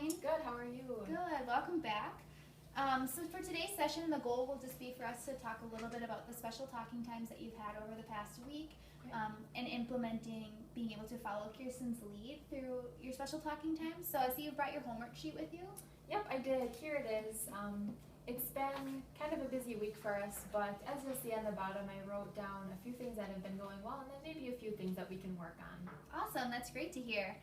doing? Good, how are you? Good, welcome back. So for today's session, the goal will just be for us to talk a little bit about the special talking times that you've had over the past week, Okay. and implementing being able to follow Kirsten's lead through your special talking times. So I see you've brought your homework sheet with you. Yep, I did. Here it is. It's been kind of a busy week for us, but as you'll see on the bottom, I wrote down a few things that have been going well and then maybe a few things that we can work on. Awesome, that's great to hear.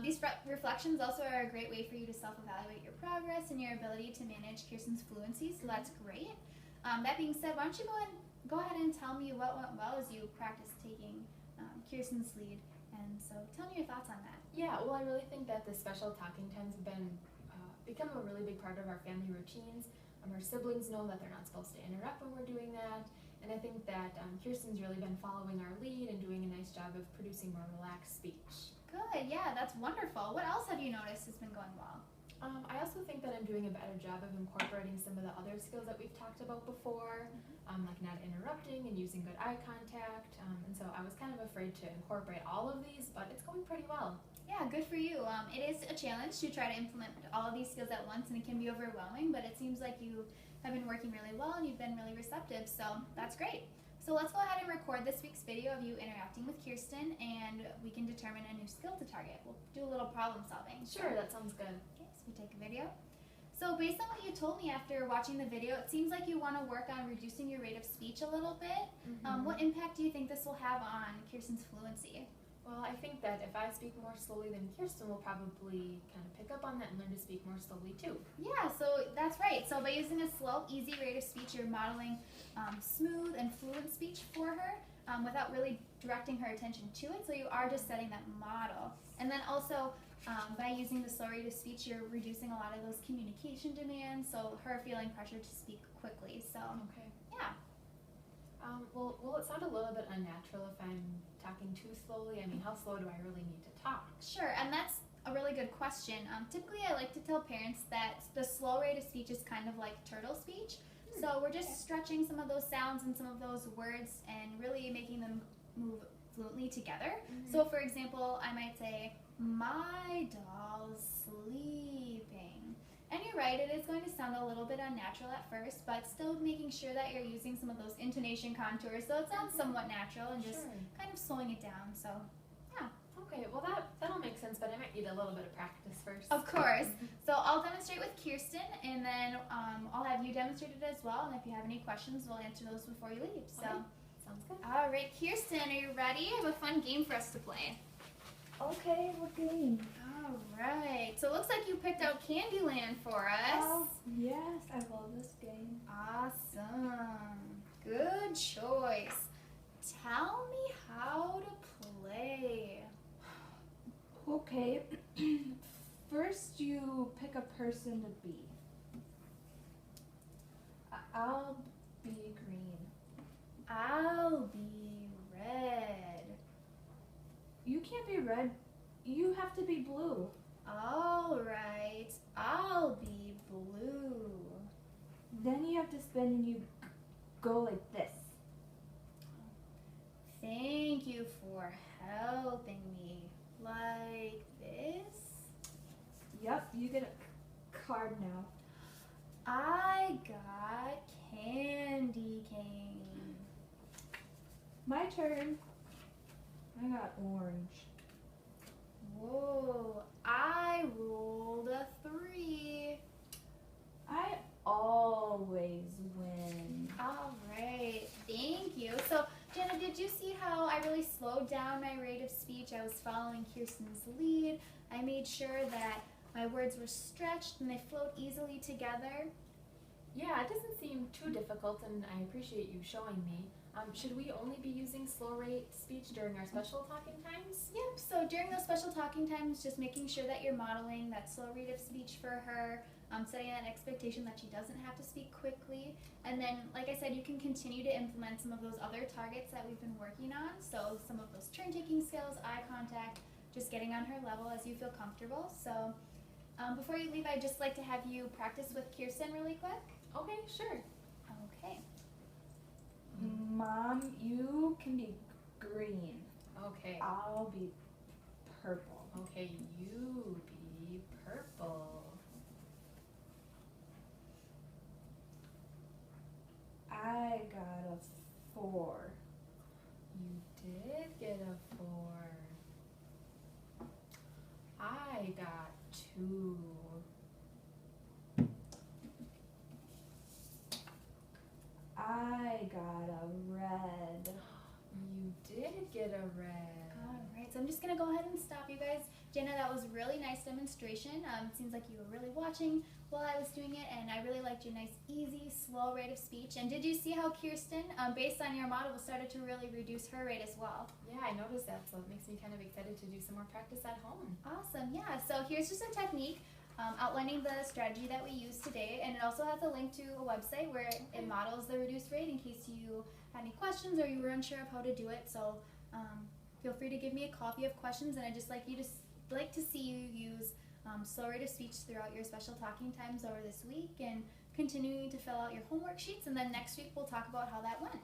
These reflections also are a great way for you to self-evaluate your progress and your ability to manage Kirsten's fluency, so that's great. That being said, why don't you go ahead and tell me what went well as you practiced taking Kirsten's lead, and so tell me your thoughts on that. Yeah, well, I really think that the special talking times have become a really big part of our family routines. Our siblings know that they're not supposed to interrupt when we're doing that, and I think that Kirsten's really been following our lead and doing a nice job of producing more relaxed speech. Good, yeah, that's wonderful. What else have you noticed has been going well? I also think that I'm doing a better job of incorporating some of the other skills that we've talked about before, like not interrupting and using good eye contact, and so I was kind of afraid to incorporate all of these, but it's going pretty well. Yeah, good for you. It is a challenge to try to implement all of these skills at once, and it can be overwhelming, but it seems like you have been working really well and you've been really receptive, so that's great. So let's go ahead and record this week's video of you interacting with Kirsten, and we can determine a new skill to target. We'll do a little problem solving. Sure, that sounds good. Okay, so we take a video. So based on what you told me after watching the video, it seems like you want to work on reducing your rate of speech a little bit. What impact do you think this will have on Kirsten's fluency? Well, I think that if I speak more slowly, then Kirsten will probably kind of pick up on that and learn to speak more slowly too. Yeah, so that's right. So by using a slow, easy rate of speech, you're modeling smooth and fluent speech for her without really directing her attention to it. So you are just setting that model. And then also, by using the slow rate of speech, you're reducing a lot of those communication demands, so her feeling pressure to speak quickly. So, Okay. yeah. Well, will it sound a little bit unnatural if I'm talking too slowly? I mean, how slow do I really need to talk? Sure, and that's a really good question. Typically, I like to tell parents that the slow rate of speech is kind of like turtle speech. So we're just stretching some of those sounds and some of those words and really making them move fluently together. So for example, I might say, my doll's sleeping. And you're right, it is going to sound a little bit unnatural at first, but still making sure that you're using some of those intonation contours so it sounds somewhat natural and just kind of slowing it down. So, yeah. Okay, well that'll make sense, but I might need a little bit of practice first. Of course. So I'll demonstrate with Kirsten, and then I'll have you demonstrate it as well. And if you have any questions, we'll answer those before you leave. So, Okay. Sounds good. all right, Kirsten, are you ready? I have a fun game for us to play. Okay, what game? All right. So it looks like you picked out Candyland for us. Oh, yes, I love this game. Awesome. Good choice. Tell me how to play. Okay, first you pick a person to be. I'll be green. I'll be red. You can't be red, you have to be blue. All right. I'll be blue. Then you have to spin and you go like this. Thank you for helping me. Like this. Yep, you get a card now. I got candy cane. My turn. I got orange. Whoa, I rolled a 3. I always win. All right, thank you. So, Jenna, did you see how I really slowed down my rate of speech? I was following Kirsten's lead. I made sure that my words were stretched and they flowed easily together. Yeah, it doesn't seem too difficult, and I appreciate you showing me. Should we only be using slow rate speech during our special talking times? Yep, so during those special talking times, just making sure that you're modeling that slow rate of speech for her, setting that expectation that she doesn't have to speak quickly. And then, like I said, you can continue to implement some of those other targets that we've been working on. So some of those turn-taking skills, eye contact, just getting on her level as you feel comfortable. So before you leave, I'd just like to have you practice with Kirsten really quick. Okay, sure. Okay. Mom, you can be green. Okay. I'll be purple. Okay, you be purple. 2. I got a red. You did get a red. Alright, so I'm just going to go ahead and stop you guys. Jenna, that was really nice demonstration. It seems like you were really watching while I was doing it, and I really liked your nice, easy, slow rate of speech. And did you see how Kirsten, based on your model, started to really reduce her rate as well? Yeah, I noticed that, so it makes me kind of excited to do some more practice at home. Awesome, yeah. So here's just a technique outlining the strategy that we used today, and it also has a link to a website where it models the reduced rate in case you had any questions or you were unsure of how to do it. So feel free to give me a call if you have questions, and I'd just like to see you use slow rate of speech throughout your special talking times over this week and continuing to fill out your homework sheets, and then next week we'll talk about how that went.